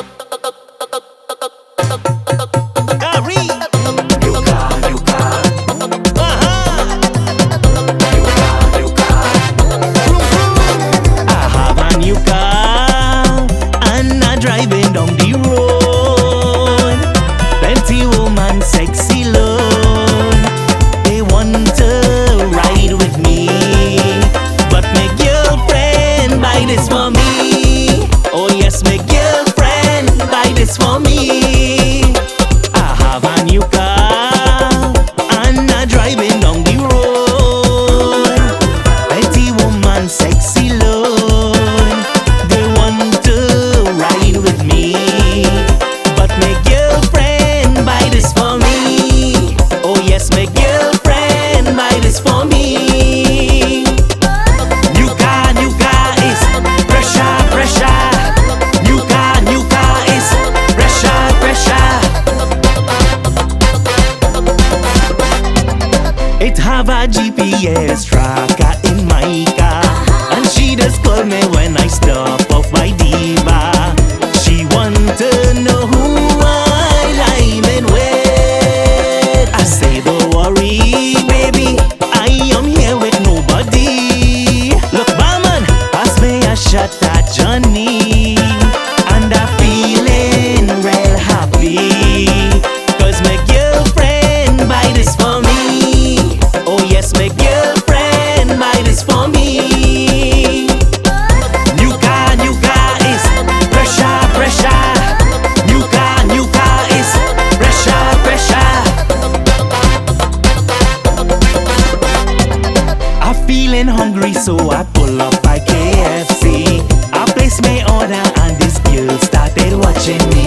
Nari. I have a new car and I'm driving down the road. Plenty woman, sexy load. They want to ride with me, but my girlfriend buy this for me. Oh yes, my girlfriend buy this for me. I have a new car and I'm driving down the road. Plenty woman, sexy load. They want to ride with me, but my girlfriend buy this for me. Oh yes, my girlfriend buy this for me. New car is pressure, pressure. New car is pressure, pressure. It have a GPS tracker in my car, and she just call me when I stop off by diva. She want to know who I'm in with. I say don't worry, baby, I am here with nobody. Look, barman, pass me a shot at Johnny, and I'm feeling real happy, 'cause my girlfriend buy this for me. Oh yes, my girlfriend buy this for me. New car is pressure, pressure. New car is pressure, pressure. I'm feeling hungry, so I pull up by KFC. I place my order and this girl started watching me.